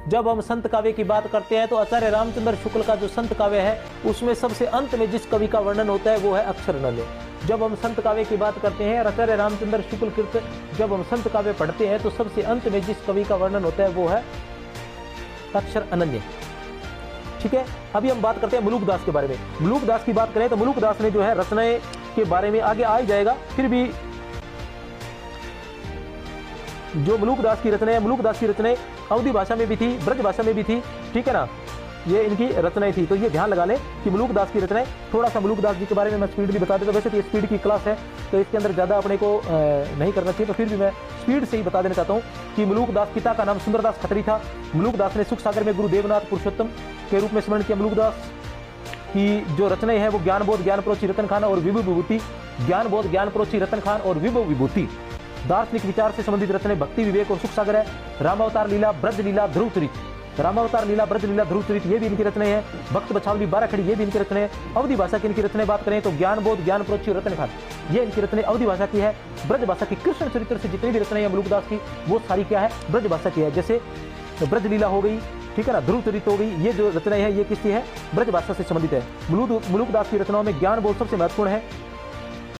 जब हम संत काव्य की बात करते हैं तो आचार्य रामचंद्र शुक्ल का जो संत काव्य है उसमें सबसे अंत में जिस कवि का वर्णन होता है वो है अक्षर अनन्य। जब हम संत काव्य की बात करते हैं आचार्य रामचंद्र शुक्ल कृत जब हम संत काव्य पढ़ते हैं तो सबसे अंत में जिस कवि का वर्णन होता है वो है अक्षर अनन्य। ठीक है, अभी हम बात करते हैं मुलुकदास के बारे में। मुलुकदास की बात करें तो मुलुकदास ने जो है रचनाएं के बारे में आगे आ ही जाएगा, फिर भी जो मुलुकदास की रचनाएं अवधी भाषा में भी थी, ब्रज भाषा में भी थी। ठीक है ना, ये इनकी रचनाएं थी, तो ये ध्यान लगा लें कि मुलुकदास की रचनाएं। थोड़ा सा मुलुकदास जी के बारे में मैं स्पीड भी बता देता हूं। वैसे तो ये स्पीड की क्लास है तो इसके अंदर ज़्यादा अपने को नहीं करना चाहिए, तो फिर भी मैं स्पीड से ही बता देना चाहता हूँ कि मुलुकदास पिता का नाम सुंदरदास खत्री था। मुलुकदास ने सुख सागर में गुरु देवनाथ पुरुषोत्तम के रूप में स्मरण किया। मुलुकदास की जो रचनाएं हैं वो ज्ञानबोध, ज्ञानप्रोची, रतन खान और विभव विभूति, ज्ञानबोध, ज्ञानप्रोची, रतन खान और विभव विभूति। दार्शनिक विचार से संबंधित रचनाएं भक्ति, विवेक और सुख सागर है। रामावतार लीला, ब्रज लीला, ध्रुव चरित, रामावतार लीला, ब्रज लीला, ध्रुव चरित ये भी इनकी रचनाएं हैं। भक्त बछावली, बारह खड़ी ये भी इनकी रचनाएं हैं। अवधी भाषा की इनकी रचनाएं बात करें तो ज्ञानबोध, ज्ञानप्रोची, रतन खान ये इनकी रचनाएं अवधी भाषा की है। ब्रज भाषा की कृष्ण चरित्र से जितनी भी रचनाएं हैं मुलुकदास की वो सारी क्या है, ब्रज भाषा की है। जैसे ब्रज लीला हो गई, ठीक है ना, ध्रुव चरित हो गई, ये जो रचनाएं हैं ये किसकी है, ब्रज भाषा से संबंधित है। मुलुकदास की रचनाओं में ज्ञानबोध सबसे महत्वपूर्ण है।